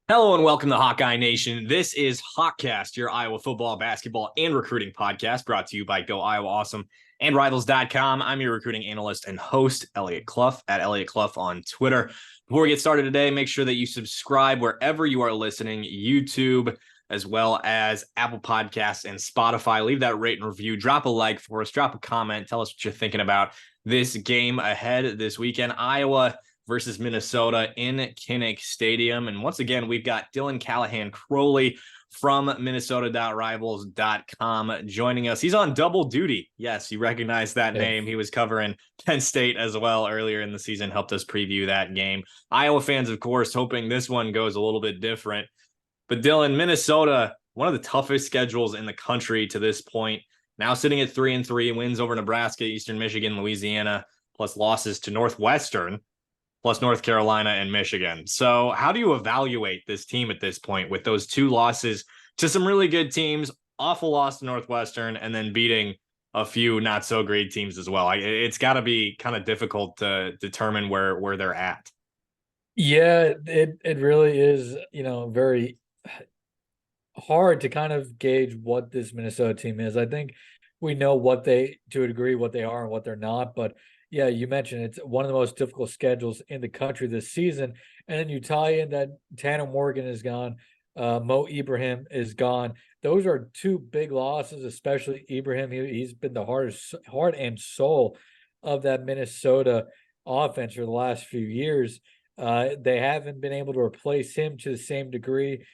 Hello and welcome to Hawkeye Nation. This is Hawkcast, your Iowa football, basketball, and recruiting podcast brought to you by Go Iowa Awesome and Rivals.com. I'm your recruiting analyst and host, Eliot Clough, at Eliot Clough on Twitter. Before we get started today, make sure that you subscribe wherever you are listening, YouTube, as well as Apple Podcasts and Spotify. Leave that rate and review. Drop a like for us. Drop a comment. Tell us what you're thinking about this game ahead this weekend. Iowa versus Minnesota in Kinnick Stadium. And once again, we've got Dylan Callaghan-Croley from Minnesota.Rivals.com joining us. He's on double duty. Yes, you recognize that name. He was covering Penn State as well earlier in the season, helped us preview that game. Iowa fans, of course, hoping this one goes a little bit different. But Dylan, Minnesota, one of the toughest schedules in the country to this point. Now sitting at 3-3, wins over Nebraska, Eastern Michigan, Louisiana, plus losses to Northwestern, plus North Carolina and Michigan. So how do you evaluate this team at this point with those two losses to some really good teams, awful loss to Northwestern, and then beating a few not so great teams as well? It's got to be kind of difficult to determine where they're at. Yeah, it really is, very hard to kind of gauge what this Minnesota team is. I think we know to a degree, what they are and what they're not. But yeah, you mentioned it's one of the most difficult schedules in the country this season. And then you tie in that Tanner Morgan is gone, Mo Ibrahim is gone. Those are two big losses, especially Ibrahim. He's been the heart and soul of that Minnesota offense for the last few years. They haven't been able to replace him to the same degree.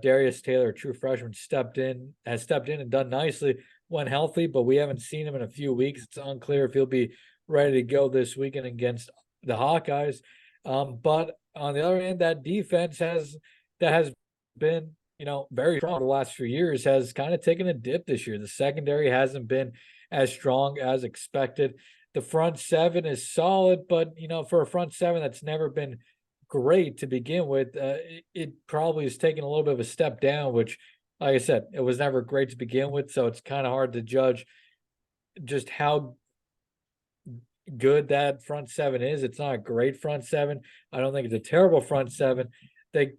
Darius Taylor, a true freshman, has stepped in and done nicely when healthy, but we haven't seen him in a few weeks. It's unclear if he'll be ready to go this weekend against the Hawkeyes. But on the other hand, that defense has been, very strong the last few years, has kind of taken a dip this year. The secondary hasn't been as strong as expected. The front seven is solid, but for a front seven that's never been great to begin with, it probably has taken a little bit of a step down, which, like I said, it was never great to begin with. So it's kind of hard to judge just how good that front seven is. It's not a great front seven. I don't think it's a terrible front seven. They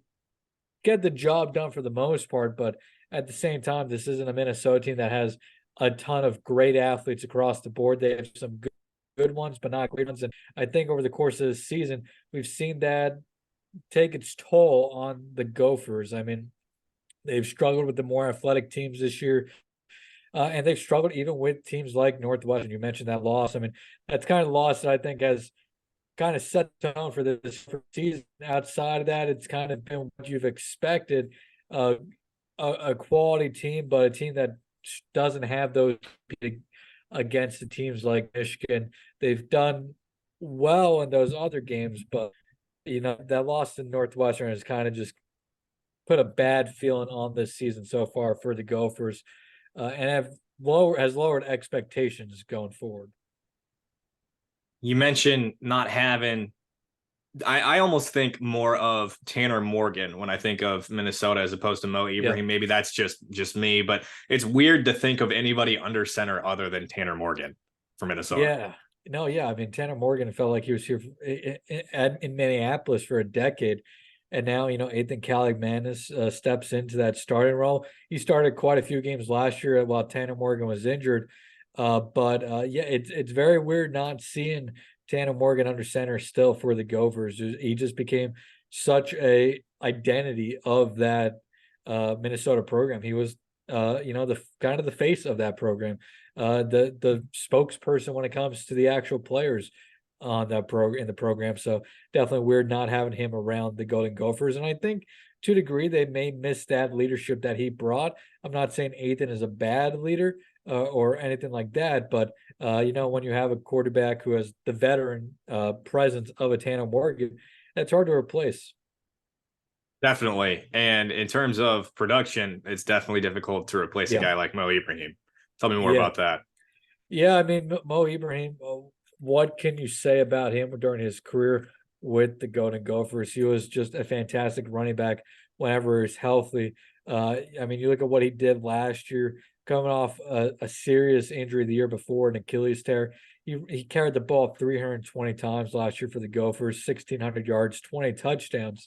get the job done for the most part, but at the same time, this isn't a Minnesota team that has a ton of great athletes across the board. They have some good ones, but not great ones. And I think over the course of this season, we've seen that take its toll on the Gophers. I mean, they've struggled with the more athletic teams this year. And they've struggled even with teams like Northwestern. You mentioned that loss. I mean, that's kind of the loss that I think has kind of set the tone for this season. Outside of that, it's kind of been what you've expected. A quality team, but a team that doesn't have those against the teams like Michigan. They've done well in those other games, but that loss to Northwestern has kind of just put a bad feeling on this season so far for the Gophers, and has lowered expectations going forward. You mentioned not having I almost think more of Tanner Morgan when I think of Minnesota as opposed to Mo Ibrahim. Yeah. Maybe that's just me, but it's weird to think of anybody under center other than Tanner Morgan for Minnesota. Yeah. No, yeah. I mean, Tanner Morgan felt like he was here in Minneapolis for a decade. And now, Ethan Callaghan steps into that starting role. He started quite a few games last year while Tanner Morgan was injured. But yeah, it's very weird not seeing Tanner Morgan under center still for the Gophers. He just became such a identity of that Minnesota program. He was the kind of the face of that program, the spokesperson when it comes to the actual players on that program in the program. So definitely weird not having him around the Golden Gophers. And I think to a degree they may miss that leadership that he brought. I'm not saying Ethan is a bad leader or anything like that, but when you have a quarterback who has the veteran presence of a Tanner Morgan, that's hard to replace. Definitely. And in terms of production, it's definitely difficult to replace a Yeah. guy like Mo Ibrahim. Tell me more Yeah. about that. Yeah. I mean, Mo Ibrahim, what can you say about him during his career with the Golden Gophers? He was just a fantastic running back whenever he's healthy. I mean, you look at what he did last year, coming off a serious injury the year before, an Achilles tear. He carried the ball 320 times last year for the Gophers, 1,600 yards, 20 touchdowns.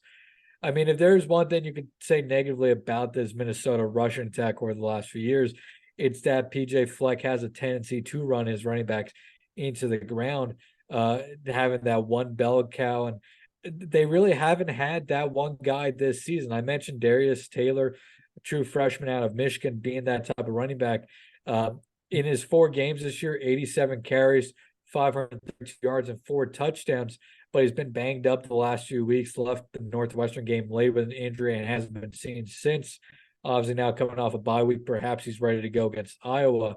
I mean, if there's one thing you could say negatively about this Minnesota rushing attack over the last few years, it's that PJ Fleck has a tendency to run his running backs into the ground, having that one bell cow. And they really haven't had that one guy this season. I mentioned Darius Taylor, a true freshman out of Michigan, being that type of running back. In his 4 games this year, 87 carries, 530 yards, and 4 touchdowns. But he's been banged up the last few weeks, left the Northwestern game late with an injury and hasn't been seen since. Obviously, now coming off a bye week, perhaps he's ready to go against Iowa.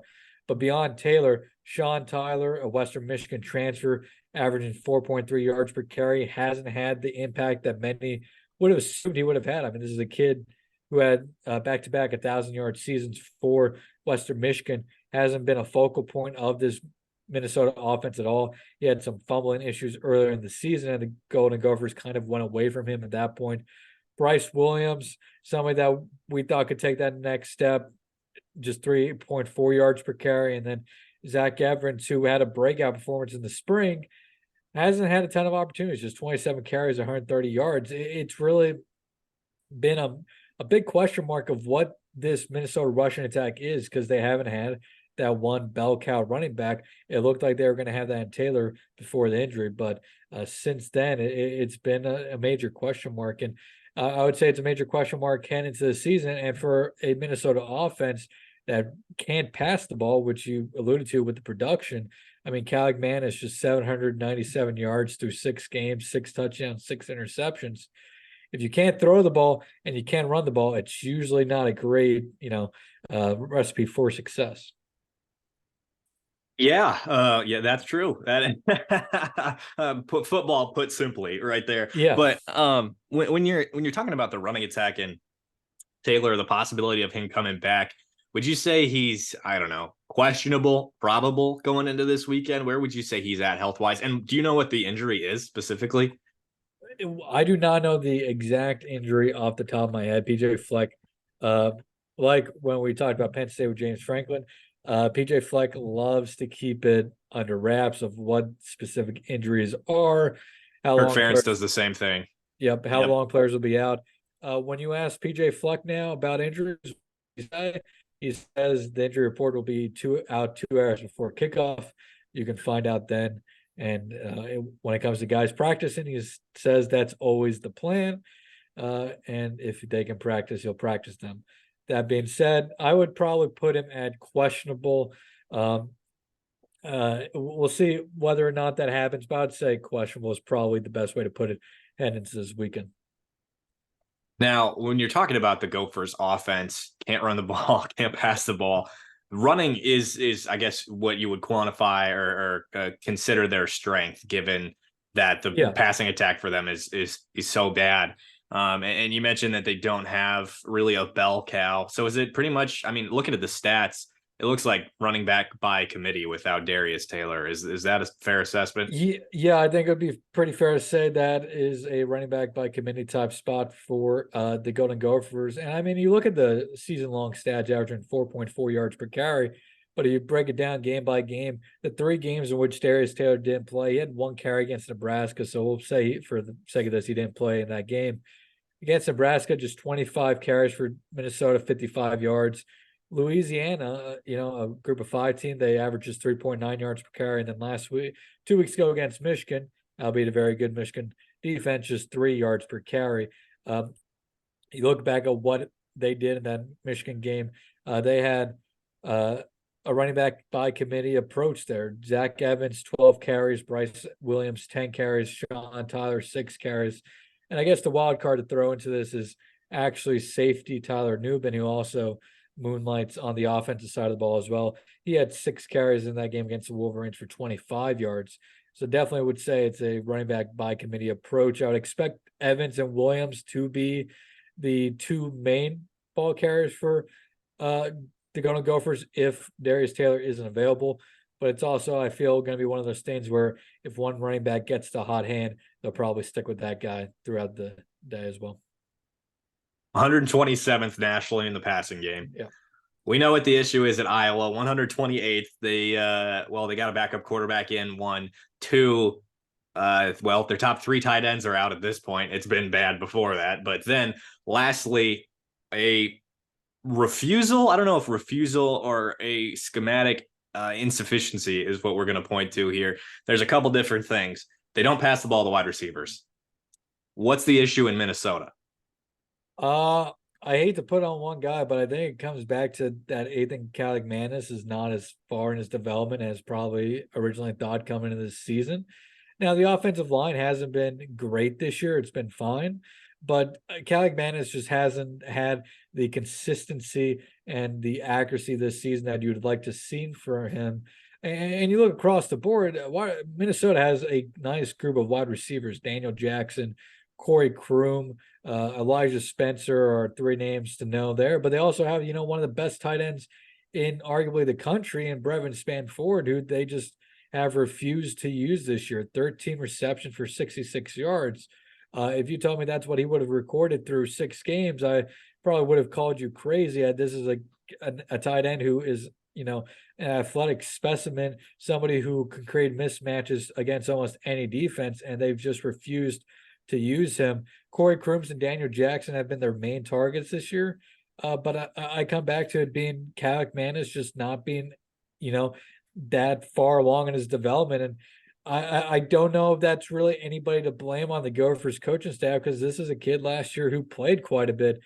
But beyond Taylor, Sean Tyler, a Western Michigan transfer, averaging 4.3 yards per carry, hasn't had the impact that many would have assumed he would have had. I mean, this is a kid who had back-to-back 1,000-yard seasons for Western Michigan, hasn't been a focal point of this Minnesota offense at all. He had some fumbling issues earlier in the season, and the Golden Gophers kind of went away from him at that point. Bryce Williams, somebody that we thought could take that next step, just 3.4 yards per carry. And then Zach Evans, who had a breakout performance in the spring, hasn't had a ton of opportunities, just 27 carries, 130 yards. It's really been a big question mark of what this Minnesota rushing attack is, because they haven't had that one bell cow running back. It looked like they were going to have that in Taylor before the injury, but since then it's been a major question mark. And I would say it's a major question mark heading into the season. And for a Minnesota offense that can't pass the ball, which you alluded to with the production, I mean, Callaghan is just 797 yards through 6 games, 6 touchdowns, 6 interceptions. If you can't throw the ball and you can't run the ball, it's usually not a great, recipe for success. Yeah, that's true. That put football put simply right there. Yeah. But when you're talking about the running attack and Taylor, the possibility of him coming back, would you say he's, I don't know, questionable, probable going into this weekend? Where would you say he's at health wise? And do you know what the injury is specifically? I do not know the exact injury off the top of my head. PJ Fleck, like when we talked about Penn State with James Franklin, PJ Fleck loves to keep it under wraps of what specific injuries are, how Kirk long Ferentz players, does the same thing. how long players will be out. When you ask PJ Fleck now about injuries, he says the injury report will be 2 hours before kickoff. You can find out then. And when it comes to guys practicing, he says that's always the plan. And if they can practice, he'll practice them. That being said, I would probably put him at questionable. We'll see whether or not that happens, but I'd say questionable is probably the best way to put it heading into this weekend. Now, when you're talking about the Gophers offense, can't run the ball, can't pass the ball. Running is I guess what you would quantify or consider their strength, given that the passing attack for them is so bad. And you mentioned that they don't have really a bell cow. So is it pretty much, I mean, looking at the stats, it looks like running back by committee without Darius Taylor. Is that a fair assessment? Yeah, I think it would be pretty fair to say that is a running back by committee type spot for the Golden Gophers. And I mean, you look at the season long stats, averaging 4.4 yards per carry, but if you break it down game by game, the 3 games in which Darius Taylor didn't play, he had 1 carry against Nebraska. So we'll say for the sake of this, he didn't play in that game. Against Nebraska, just 25 carries for Minnesota, 55 yards. Louisiana, a group of 5 team, they average just 3.9 yards per carry. And then last week, 2 weeks ago against Michigan, albeit a very good Michigan defense, just 3 yards per carry. You look back at what they did in that Michigan game, they had a running back by committee approach there. Zach Evans, 12 carries, Bryce Williams, 10 carries, Sean Tyler, 6 carries. And I guess the wild card to throw into this is actually safety Tyler Nubin, who also moonlights on the offensive side of the ball as well. He had 6 carries in that game against the Wolverines for 25 yards. So definitely would say it's a running back by committee approach. I would expect Evans and Williams to be the 2 main ball carriers for the Golden Gophers if Darius Taylor isn't available. But it's also, I feel, going to be one of those things where if one running back gets the hot hand, they'll probably stick with that guy throughout the day as well. 127th nationally in the passing game. Yeah. We know what the issue is at Iowa. 128th. They got a backup quarterback in 1, 2. Well, their top 3 tight ends are out at this point. It's been bad before that. But then lastly, a refusal. I don't know if refusal or a schematic insufficiency is what we're going to point to here. There's a couple different things. They don't pass the ball to wide receivers. What's the issue in Minnesota? Uh, I hate to put on one guy, but I think it comes back to that Ethan Callaghan is not as far in his development as probably originally thought coming into this season. Now, the offensive line hasn't been great this year. It's been fine, but Callaghan just hasn't had the consistency and the accuracy this season that you would like to see for him. And you look across the board, Minnesota has a nice group of wide receivers: Daniel Jackson, Corey Kroom, Elijah Spencer are 3 names to know there. But they also have, one of the best tight ends in arguably the country, and Brevin Spanford, who they just have refused to use this year. 13 receptions for 66 yards. If you told me that's what he would have recorded through 6 games, I probably would have called you crazy. This is a tight end who is, an athletic specimen, somebody who can create mismatches against almost any defense, and they've just refused to use him. Corey Crooms and Daniel Jackson have been their main targets this year. But I come back to it being Callaghan just not being, that far along in his development. And I don't know if that's really anybody to blame on the Gophers coaching staff, because this is a kid last year who played quite a bit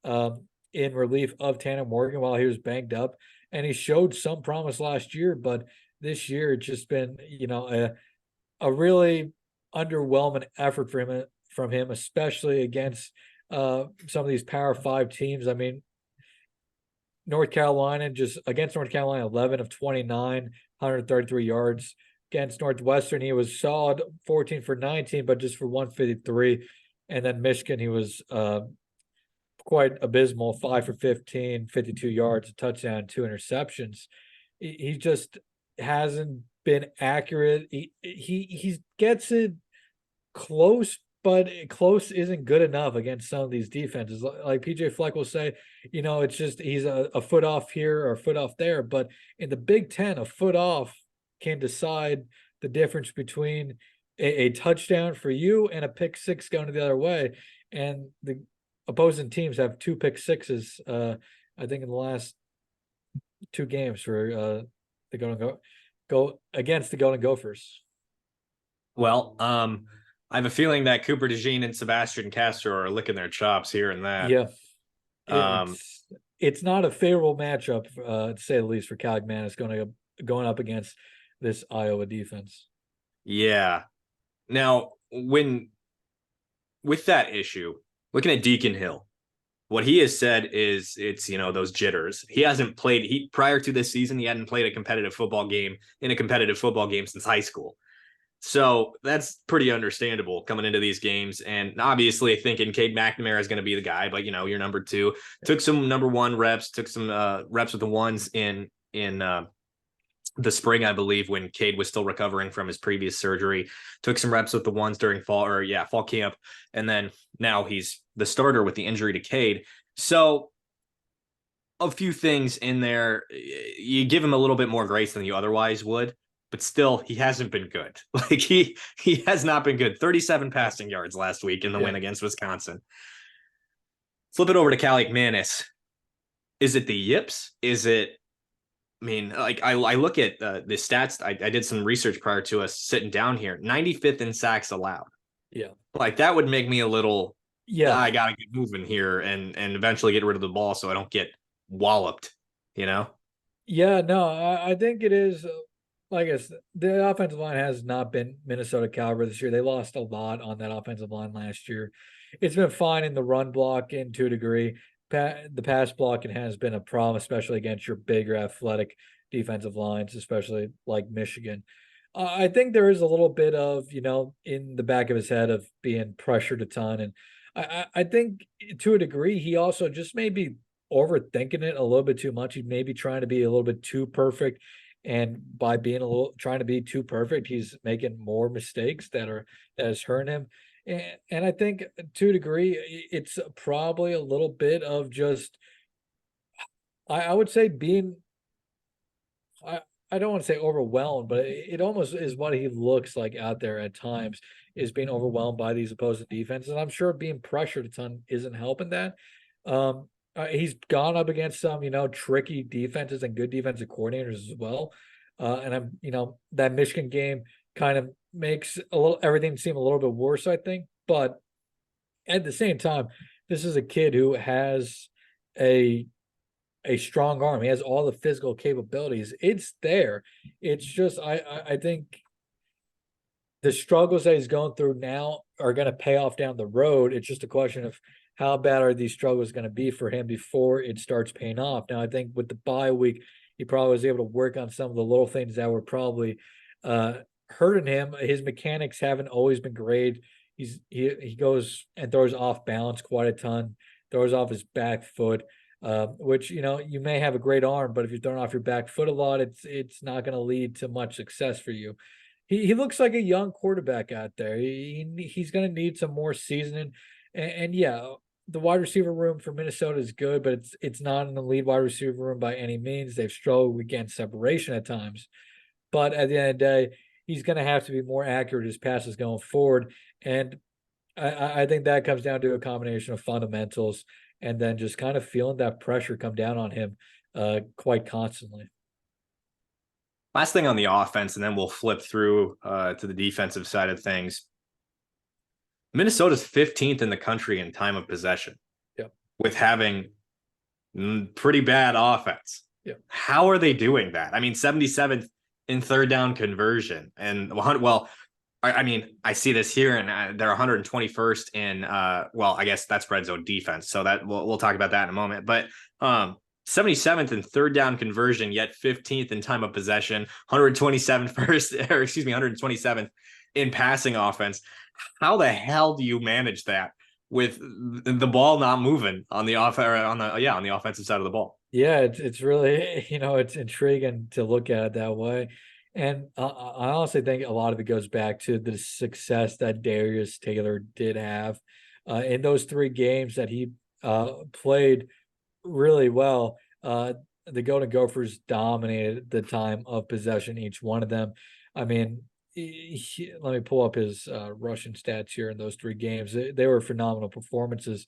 in relief of Tanner Morgan while he was banged up. And he showed some promise last year, but this year it's just been, a really underwhelming effort from him, especially against some of these Power 5 teams. I mean, North Carolina, 11 of 29, 133 yards. Against Northwestern, he was solid, 14 for 19, but just for 153. And then Michigan, he was quite abysmal, 5 for 15, 52 yards, a touchdown, 2 interceptions. He just hasn't been accurate. He gets it close, but close isn't good enough against some of these defenses. Like PJ Fleck will say, it's just he's a foot off here or a foot off there. But in the Big Ten, a foot off can decide the difference between a touchdown for you and a pick 6 going the other way. And the opposing teams have 2 pick 6s, I think, in the last 2 games for the go against the Golden Gophers. Well, I have a feeling that Cooper DeJean and Sebastian Castro are licking their chops here and that. Yeah, it's not a favorable matchup, to say the least, for Callaghan. It's going up against this Iowa defense. Yeah. Now, with that issue, looking at Deacon Hill, what he has said is it's, those jitters. He hasn't played prior to this season, he hadn't played a competitive football game since high school. So that's pretty understandable coming into these games. And obviously thinking Cade McNamara is going to be the guy, but you're number 2. Took some number 1 reps, took some reps with the ones in the spring, I believe, when Cade was still recovering from his previous surgery. Took some reps with the ones during fall camp. And then now he's the starter with the injury to Cade. So a few things in there, you give him a little bit more grace than you otherwise would, but still he hasn't been good. Like he has not been good. 37 passing yards last week in the win against Wisconsin. Flip it over to Callaghan. Is it the yips? Is it, I look at the stats. I did some research prior to us sitting down here. 95th in sacks allowed. Yeah. Like that would make me a little, I got to get moving here and eventually get rid of the ball so I don't get walloped, Yeah, no, I think it is. Like I said, the offensive line has not been Minnesota caliber this year. They lost a lot on that offensive line last year. It's been fine in the run blocking to a degree. The pass blocking has been a problem, especially against your bigger athletic defensive lines, especially like Michigan. I think there is a little bit of, in the back of his head of being pressured a ton. And I think to a degree, he also just may be overthinking it a little bit too much. He may be trying to be a little bit too perfect. And by being trying to be too perfect, he's making more mistakes that has hurt him. And I think to a degree, it's probably a little bit of just, I would say I don't want to say overwhelmed, but it almost is what he looks like out there at times, is being overwhelmed by these opposing defenses. And I'm sure being pressured a ton isn't helping that. He's gone up against some, tricky defenses and good defensive coordinators as well. And that Michigan game kind of makes everything seem a little bit worse, I think. But at the same time, this is a kid who has a strong arm. He has all the physical capabilities. It's there. It's just I think the struggles that he's going through now are going to pay off down the road. It's just a question of how bad are these struggles going to be for him before it starts paying off. Now, I think with the bye week, he probably was able to work on some of the little things that were probably hurting him. His mechanics haven't always been great. He goes and throws off balance quite a ton, throws off his back foot. Which you may have a great arm, but if you're throwing off your back foot a lot, it's not going to lead to much success for you. He looks like a young quarterback out there. He's going to need some more seasoning, and yeah, the wide receiver room for Minnesota is good, but it's not an elite wide receiver room by any means. They've struggled against separation at times, but at the end of the day, he's going to have to be more accurate as passes going forward, and I think that comes down to a combination of fundamentals and then just kind of feeling that pressure come down on him quite constantly. Last thing on the offense, and then we'll flip through to the defensive side of things. Minnesota's 15th in the country in time of possession. Yep. With having pretty bad offense. Yep. How are they doing that? I mean, 77th in third down conversion. And, well, I see this here, and they're 121st in, I guess that's red zone defense. So that we'll talk about that in a moment. But 77th in third down conversion, yet 15th in time of possession, 127th in passing offense. How the hell do you manage that with the ball not moving on the offensive side of the ball? Yeah, it's really, it's intriguing to look at it that way. And I honestly think a lot of it goes back to the success that Darius Taylor did have in those 3 games that he played really well. The Golden Gophers dominated the time of possession, each one of them. I mean, let me pull up his rushing stats here in those 3 games. They were phenomenal performances.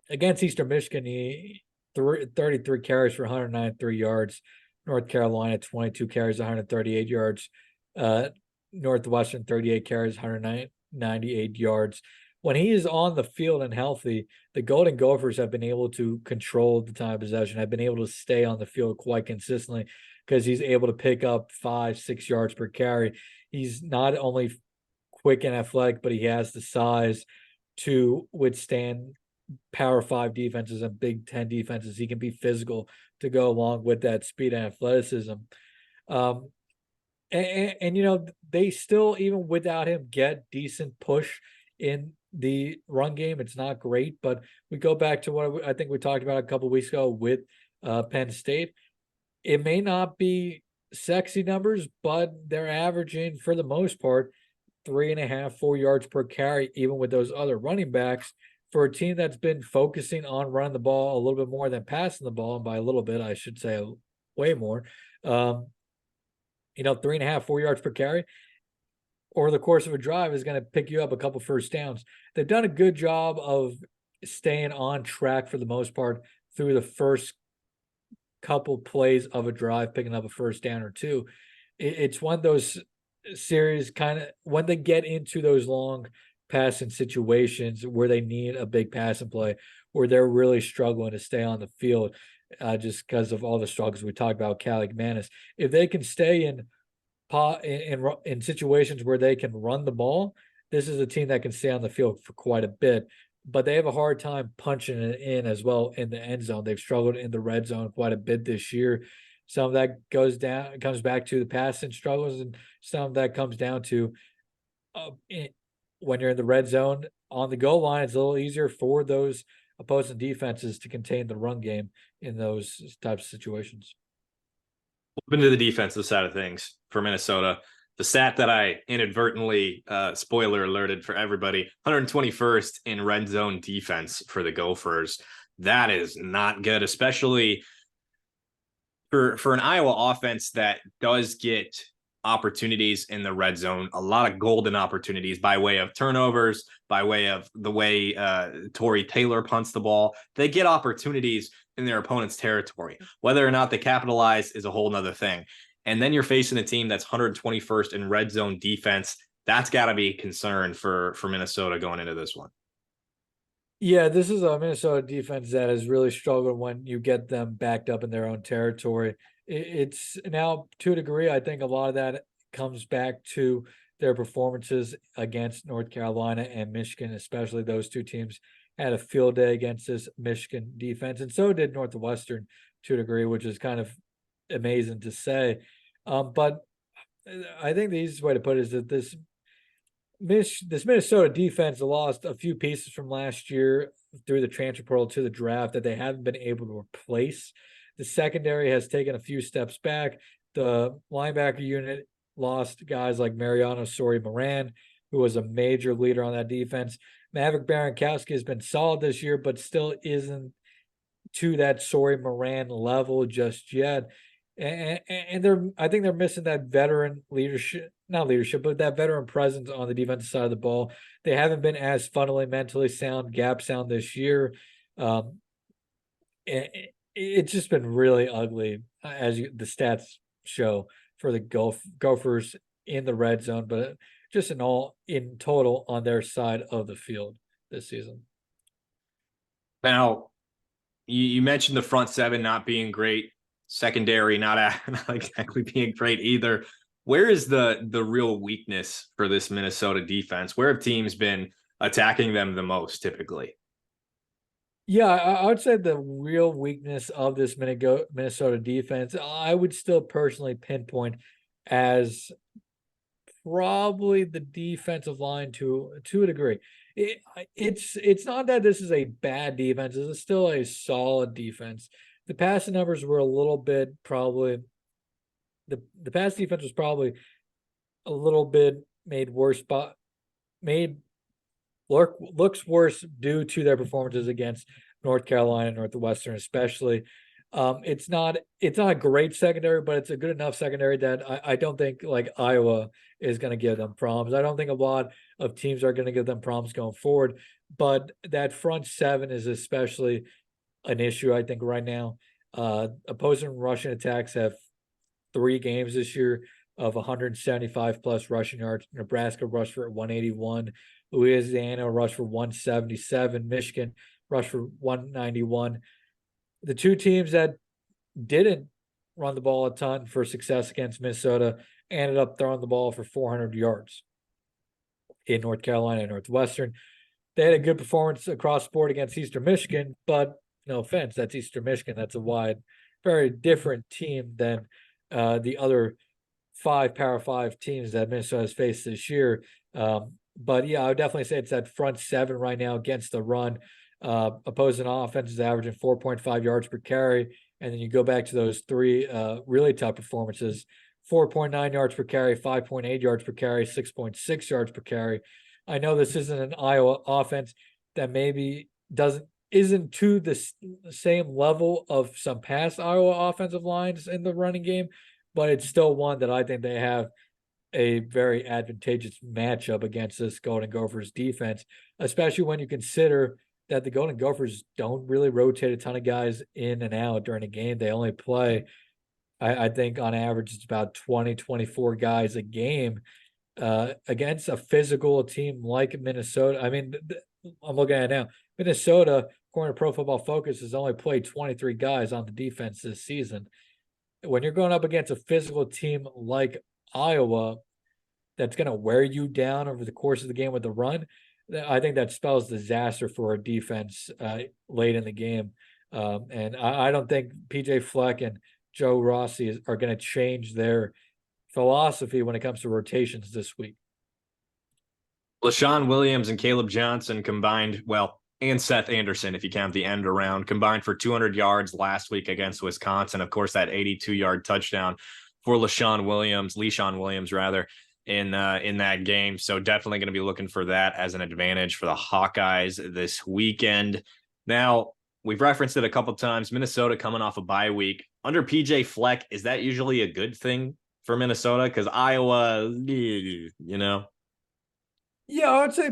Against Eastern Michigan, he 33 carries for 193 yards. North Carolina, 22 carries, 138 yards. Northwestern, 38 carries, 198 yards. When he is on the field and healthy, the Golden Gophers have been able to control the time of possession, have been able to stay on the field quite consistently because he's able to pick up 5-6 yards per carry. He's not only quick and athletic, but he has the size to withstand Power 5 defenses and Big Ten defenses. He can be physical to go along with that speed and athleticism. And they still, even without him, get decent push in the run game. It's not great, but we go back to what I think we talked about a couple of weeks ago with Penn State. It may not be sexy numbers, but they're averaging, for the most part, 3.5, 4 yards per carry, even with those other running backs. For a team that's been focusing on running the ball a little bit more than passing the ball, and by a little bit, I should say way more, 3.5, 4 yards per carry over the course of a drive is going to pick you up a couple first downs. They've done a good job of staying on track for the most part through the first couple plays of a drive, picking up a first down or two. It's one of those series kind of when they get into those long passing situations where they need a big passing play, where they're really struggling to stay on the field just because of all the struggles we talked about, Callaghan. If they can stay in situations where they can run the ball, this is a team that can stay on the field for quite a bit. But they have a hard time punching it in as well in the end zone. They've struggled in the red zone quite a bit this year. Some of that comes back to the passing struggles, and some of that comes down to when you're in the red zone on the goal line, it's a little easier for those opposing defenses to contain the run game in those types of situations. Flipping to the defensive side of things for Minnesota, the stat that I inadvertently spoiler alerted for everybody, 121st in red zone defense for the Gophers. That is not good, especially For an Iowa offense that does get opportunities in the red zone, a lot of golden opportunities by way of turnovers, by way of the way Torrey Taylor punts the ball. They get opportunities in their opponent's territory. Whether or not they capitalize is a whole nother thing. And then you're facing a team that's 121st in red zone defense. That's got to be a concern for Minnesota going into this one. Yeah, this is a Minnesota defense that has really struggled when you get them backed up in their own territory. It's now, to a degree, I think a lot of that comes back to their performances against North Carolina and Michigan, especially those two teams had a field day against this Michigan defense, and so did Northwestern to a degree, which is kind of amazing to say. But I think the easiest way to put it is that this Minnesota defense lost a few pieces from last year through the transfer portal to the draft that they haven't been able to replace. The secondary has taken a few steps back. The linebacker unit lost guys like Mariano Sori-Moran, who was a major leader on that defense. Maverick Barankowski has been solid this year, but still isn't to that Sori-Moran level just yet. And I think they're missing that veteran leadership, not leadership, but that veteran presence on the defensive side of the ball. They haven't been as mentally sound, gap sound this year. It's just been really ugly, as the stats show, for the Gophers in the red zone, but just in total on their side of the field this season. Now, you mentioned the front seven not being great, secondary not exactly being great either. Where is the real weakness for this Minnesota defense? Where have teams been attacking them the most typically? Yeah, I would say the real weakness of this Minnesota defense, I would still personally pinpoint as probably the defensive line to a degree. It's not that this is a bad defense. It's still a solid defense. The passing numbers were a little bit probably the pass defense was probably a little bit made worse, looks worse due to their performances against North Carolina, Northwestern, especially. It's not a great secondary, but it's a good enough secondary that I don't think like Iowa is going to give them problems. I don't think a lot of teams are going to give them problems going forward, but that front seven is especially an issue, I think, right now. Opposing rushing attacks have 3 games this year of 175 plus rushing yards. Nebraska rushed for 181. Louisiana rushed for 177. Michigan rushed for 191. The two teams that didn't run the ball a ton for success against Minnesota ended up throwing the ball for 400 yards in North Carolina and Northwestern. They had a good performance across the board against Eastern Michigan, but no offense, that's Eastern Michigan. That's a very different team than the other 5 Power 5 teams that Minnesota has faced this year. But yeah, I would definitely say it's that front seven right now against the run. Opposing offense is averaging 4.5 yards per carry. And then you go back to those 3 really tough performances: 4.9 yards per carry, 5.8 yards per carry, 6.6 yards per carry. I know this isn't an Iowa offense that maybe isn't to the same level of some past Iowa offensive lines in the running game, but it's still one that I think they have a very advantageous matchup against this Golden Gophers defense, especially when you consider that the Golden Gophers don't really rotate a ton of guys in and out during a game. They only play, I think on average, it's about 20, 24 guys a game against a physical team like Minnesota. I mean, I'm looking at it now. Minnesota, according to Pro Football Focus, has only played 23 guys on the defense this season. When you're going up against a physical team like Iowa that's going to wear you down over the course of the game with the run, I think that spells disaster for a defense late in the game. And I don't think PJ Fleck and Joe Rossi are going to change their philosophy when it comes to rotations this week. LaShawn Williams and Caleb Johnson combined, and Seth Anderson, if you count the end around, combined for 200 yards last week against Wisconsin. Of course, that 82-yard touchdown for LaShawn Williams, rather, in that game. So definitely going to be looking for that as an advantage for the Hawkeyes this weekend. Now, we've referenced it a couple of times. Minnesota coming off a bye week. under PJ Fleck, is that usually a good thing for Minnesota? Because Iowa, Yeah, I would say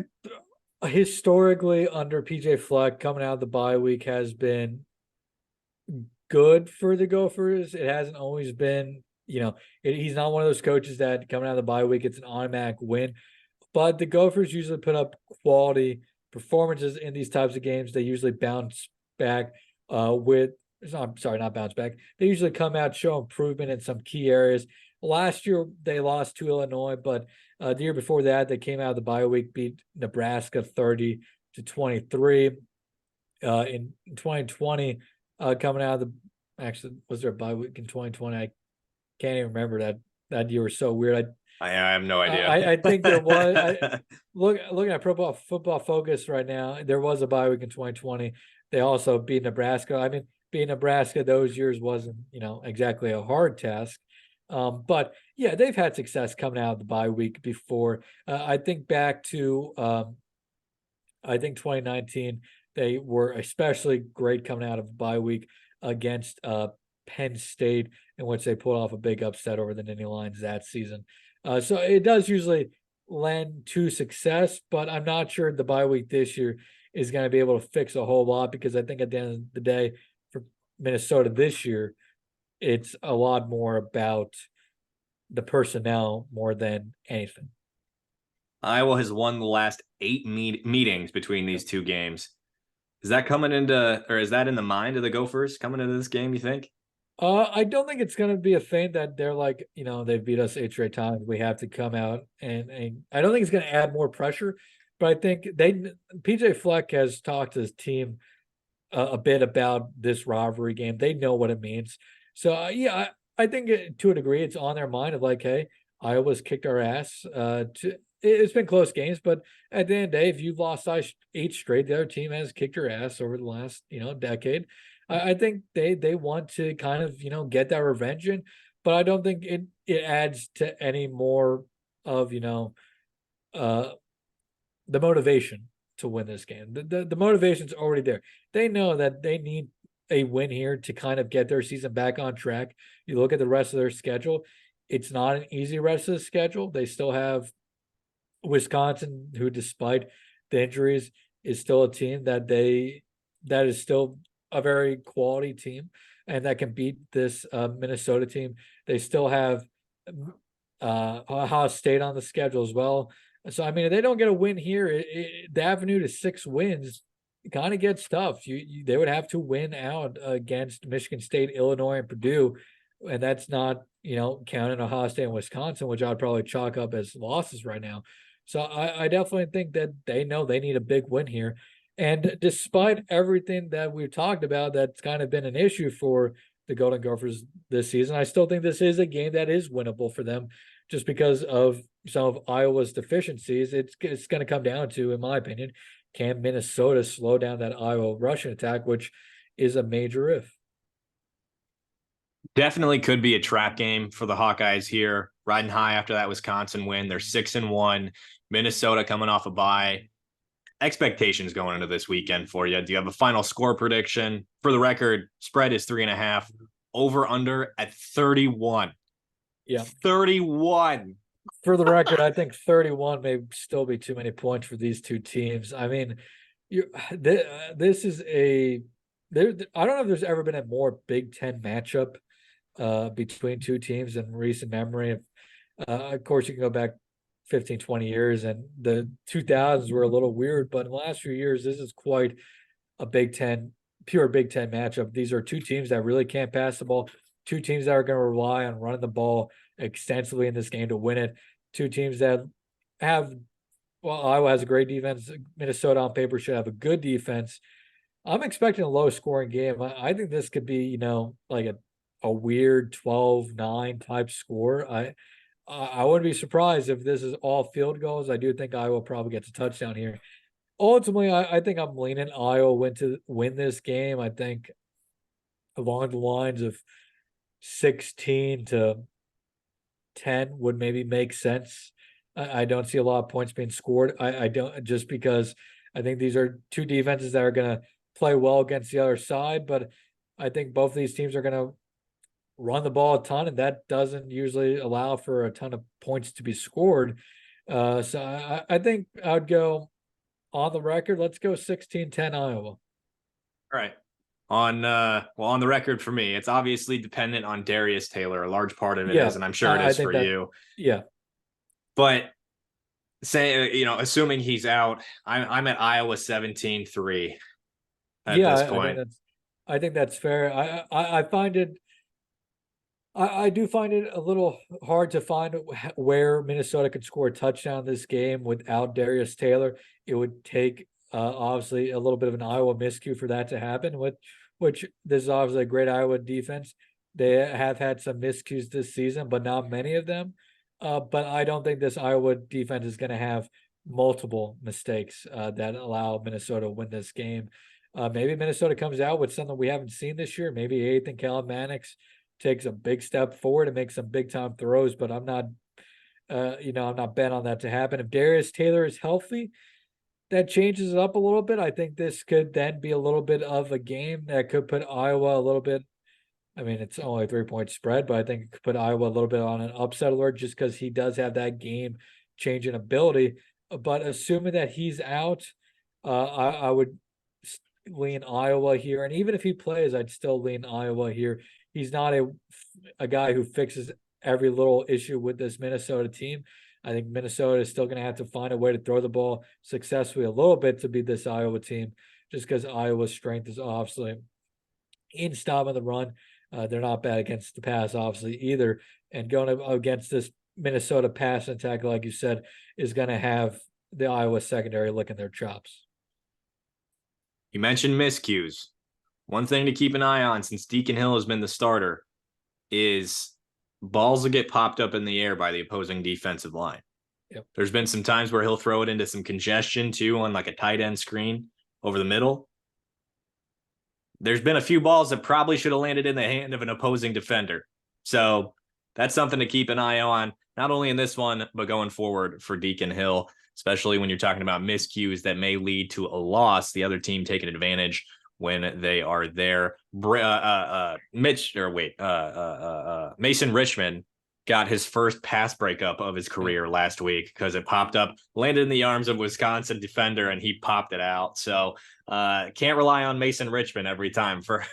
historically under PJ Fleck coming out of the bye week has been good for the Gophers. It hasn't always been, he's not one of those coaches that coming out of the bye week, it's an automatic win. But the Gophers usually put up quality performances in these types of games. They usually bounce back I'm sorry, not bounce back. They usually come out, show improvement in some key areas. Last year, they lost to Illinois, but the year before that, they came out of the bye week, beat Nebraska 30-23. In 2020, coming out of actually, was there a bye week in 2020? I can't even remember that year was so weird. I have no idea. I think there was. Looking at Pro Football Focus right now, there was a bye week in 2020. They also beat Nebraska. I mean, beating Nebraska those years wasn't, exactly a hard task. But yeah, they've had success coming out of the bye week before. I think back to, I think 2019, they were especially great coming out of the bye week against Penn State, in which they pulled off a big upset over the Nittany Lions that season. So it does usually lend to success, but I'm not sure the bye week this year is going to be able to fix a whole lot, because I think at the end of the day for Minnesota this year, it's a lot more about the personnel more than anything. Iowa has won the last 8 meetings between these two games. Is that is that in the mind of the Gophers coming into this game, you think? I don't think it's going to be a thing that they're like, they've beat us 8 straight times. We have to come out and I don't think it's going to add more pressure, but I think PJ Fleck has talked to his team a bit about this rivalry game. They know what it means. So yeah, I think to a degree it's on their mind of like, hey, Iowa's kicked our ass. It's been close games, but at the end of the day, if you've lost 8 straight, the other team has kicked your ass over the last, decade. I think they want to kind of, get that revenge in, but I don't think it adds to any more of, the motivation to win this game. The motivation's already there. They know that they need a win here to kind of get their season back on track. You look at the rest of their schedule, it's not an easy rest of the schedule. They still have Wisconsin, who despite the injuries is still a team that is still a very quality team and that can beat this Minnesota team. They still have Ohio State on the schedule as well. So, I mean, if they don't get a win here, the avenue to 6 wins kind of gets tough. They would have to win out against Michigan State, Illinois, and Purdue. And that's not, counting Ohio State and Wisconsin, which I'd probably chalk up as losses right now. So I definitely think that they know they need a big win here. And despite everything that we've talked about, that's kind of been an issue for the Golden Gophers this season, I still think this is a game that is winnable for them just because of some of Iowa's deficiencies. It's going to come down to, in my opinion, can Minnesota slow down that Iowa rushing attack, which is a major if. Definitely could be a trap game for the Hawkeyes here, riding high after that Wisconsin win. They're 6-1. Minnesota coming off a bye. Expectations going into this weekend for you. Do you have a final score prediction? For the record, spread is 3.5. Over under at 31. Yeah. 31. For the record, I think 31 may still be too many points for these two teams. I mean, this is I don't know if there's ever been a more Big Ten matchup between two teams in recent memory. Of course, you can go back 15, 20 years, and the 2000s were a little weird, but in the last few years, this is quite a pure Big Ten matchup. These are two teams that really can't pass the ball, two teams that are going to rely on running the ball extensively in this game to win it, two teams that Iowa has a great defense. Minnesota on paper should have a good defense. I'm expecting a low scoring game. I think this could be, like a weird 12-9 type score. I wouldn't be surprised if this is all field goals. I do think Iowa probably gets a touchdown here. Ultimately, I think I'm leaning Iowa win this game. I think along the lines of 16-10 would maybe make sense. I don't see a lot of points being scored. I don't, just because I think these are two defenses that are going to play well against the other side, but I think both of these teams are going to run the ball a ton, and that doesn't usually allow for a ton of points to be scored. So I think I'd go on the record. Let's go 16-10 Iowa. All right. On the record for me, it's obviously dependent on Darius Taylor. A large part of it is, and I'm sure it is for you. Yeah. But assuming he's out, I'm at Iowa 17-3 at this point. I think that's fair. I find it. I do find it a little hard to find where Minnesota could score a touchdown this game without Darius Taylor. It would take obviously a little bit of an Iowa miscue for that to happen. Which this is obviously a great Iowa defense. They have had some miscues this season, but not many of them. But I don't think this Iowa defense is going to have multiple mistakes that allow Minnesota to win this game. Maybe Minnesota comes out with something we haven't seen this year. Maybe Ethan Callaghan-Croley takes a big step forward and makes some big time throws, but I'm not bent on that to happen. If Darius Taylor is healthy, that changes it up a little bit. I think this could then be a little bit of a game that could put Iowa a little bit. I mean, it's only a 3-point spread, but I think it could put Iowa a little bit on an upset alert just because he does have that game changing ability. But assuming that he's out, I would lean Iowa here. And even if he plays, I'd still lean Iowa here. He's not a guy who fixes every little issue with this Minnesota team. I think Minnesota is still going to have to find a way to throw the ball successfully a little bit to beat this Iowa team, just because Iowa's strength is obviously in stopping the run. They're not bad against the pass, obviously, either. And going against this Minnesota pass attack, like you said, is going to have the Iowa secondary licking their chops. You mentioned miscues. One thing to keep an eye on, since Deacon Hill has been the starter, is balls will get popped up in the air by the opposing defensive line. Yep. There's been some times where he'll throw it into some congestion too on like a tight end screen over the middle. There's been a few balls that probably should have landed in the hand of an opposing defender. So that's something to keep an eye on, not only in this one, but going forward for Deacon Hill, especially when you're talking about miscues that may lead to a loss, the other team taking advantage when they are there. Mason Richman got his first pass breakup of his career last week because it popped up, landed in the arms of Wisconsin defender, and he popped it out. So can't rely on Mason Richman every time for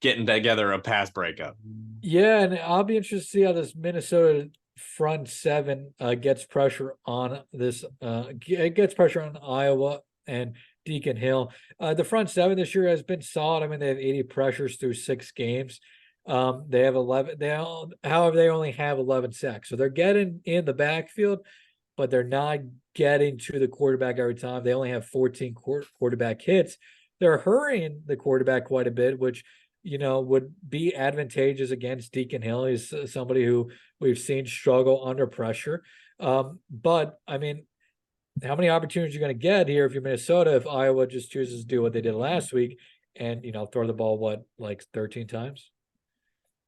getting together a pass breakup. Yeah, and I'll be interested to see how this Minnesota front seven gets pressure on this. It gets pressure on Iowa and Deacon Hill. The front seven this year has been solid. I mean, they have 80 pressures through 6 games. They have 11. However, they only have 11 sacks, so they're getting in the backfield, but they're not getting to the quarterback every time. They only have 14 quarterback hits. They're hurrying the quarterback quite a bit, which would be advantageous against Deacon Hill. He's somebody who we've seen struggle under pressure. But I mean, how many opportunities are you going to get here if you're Minnesota, if Iowa just chooses to do what they did last week and, throw the ball, like 13 times?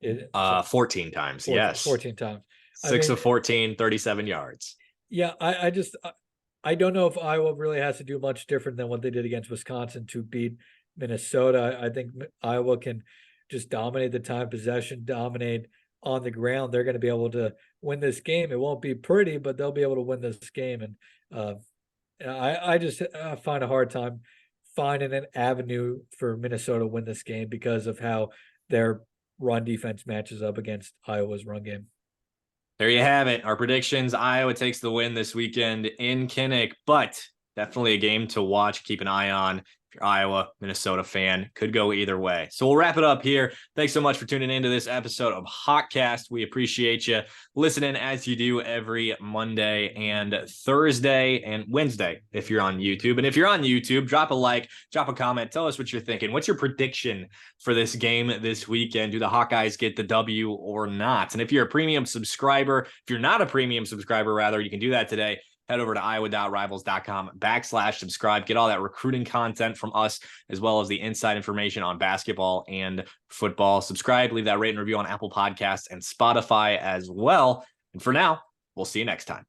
14 times. 14 times. 6 of 14, 37 yards. Yeah. I don't know if Iowa really has to do much different than what they did against Wisconsin to beat Minnesota. I think Iowa can just dominate the time possession, dominate on the ground. They're going to be able to win this game. It won't be pretty, but they'll be able to win this game. And I just find a hard time finding an avenue for Minnesota to win this game because of how their run defense matches up against Iowa's run game. There you have it. Our predictions. Iowa takes the win this weekend in Kinnick, but definitely a game to watch. Keep an eye on. If you're Iowa, Minnesota fan, could go either way. So we'll wrap it up here. Thanks so much for tuning into this episode of Hawkcast. We appreciate you listening as you do every Monday and Thursday and Wednesday if you're on YouTube. And if you're on YouTube, drop a like, drop a comment. Tell us what you're thinking. What's your prediction for this game this weekend? Do the Hawkeyes get the W or not? And if you're a premium subscriber, if you're not a premium subscriber, rather, you can do that today. Head over to iowa.rivals.com/subscribe. Get all that recruiting content from us, as well as the inside information on basketball and football. Subscribe, leave that rate and review on Apple Podcasts and Spotify as well. And for now, we'll see you next time.